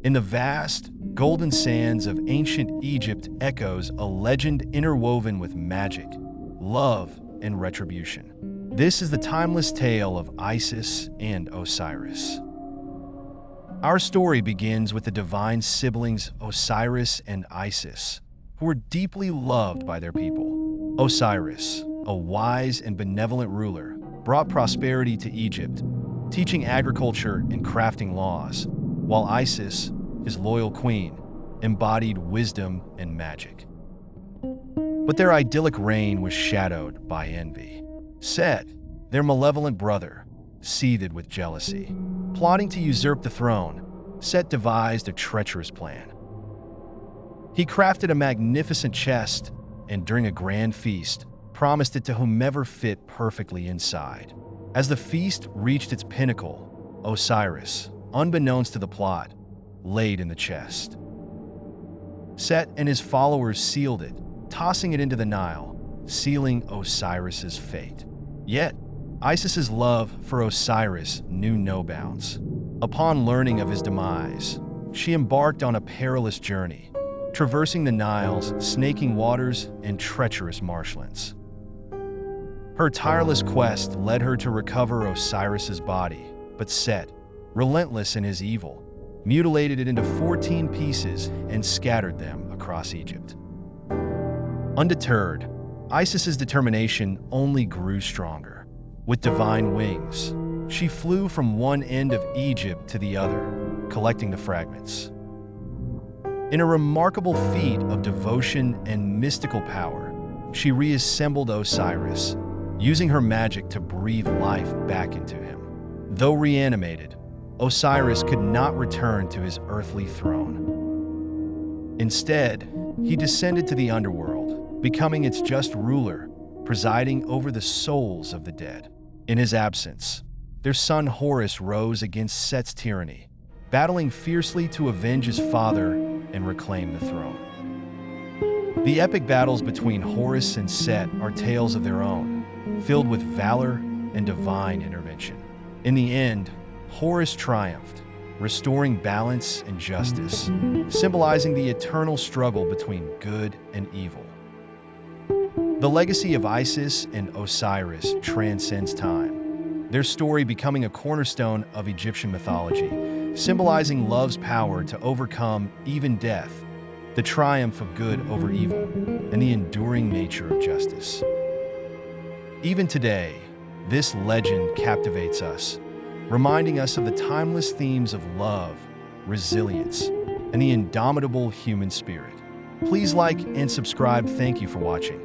In the vast, golden sands of ancient Egypt echoes a legend interwoven with magic, love, and retribution. This is the timeless tale of Isis and Osiris. Our story begins with the divine siblings Osiris and Isis, who were deeply loved by their people. Osiris, a wise and benevolent ruler, brought prosperity to Egypt, teaching agriculture and crafting laws, while Isis, his loyal queen, embodied wisdom and magic. But their idyllic reign was shadowed by envy. Set, their malevolent brother, seethed with jealousy. Plotting to usurp the throne, Set devised a treacherous plan. He crafted a magnificent chest and, during a grand feast, promised it to whomever fit perfectly inside. As the feast reached its pinnacle, Osiris, unbeknownst to the plot, laid in the chest. Set and his followers sealed it, tossing it into the Nile, sealing Osiris's fate. Yet, Isis's love for Osiris knew no bounds. Upon learning of his demise, she embarked on a perilous journey, traversing the Nile's snaking waters and treacherous marshlands. Her tireless quest led her to recover Osiris's body, but Set, relentless in his evil, mutilated it into 14 pieces and scattered them across Egypt. Undeterred, Isis's determination only grew stronger. With divine wings, she flew from one end of Egypt to the other, collecting the fragments. In a remarkable feat of devotion and mystical power, she reassembled Osiris, using her magic to breathe life back into him. Though reanimated, Osiris could not return to his earthly throne. Instead, he descended to the underworld, becoming its just ruler, presiding over the souls of the dead. In his absence, their son Horus rose against Set's tyranny, battling fiercely to avenge his father and reclaim the throne. The epic battles between Horus and Set are tales of their own, filled with valor and divine intervention. In the end, Horus triumphed, restoring balance and justice, symbolizing the eternal struggle between good and evil. The legacy of Isis and Osiris transcends time, their story becoming a cornerstone of Egyptian mythology, symbolizing love's power to overcome even death, the triumph of good over evil, and the enduring nature of justice. Even today, this legend captivates us, reminding us of the timeless themes of love, resilience, and the indomitable human spirit. Please like and subscribe. Thank you for watching.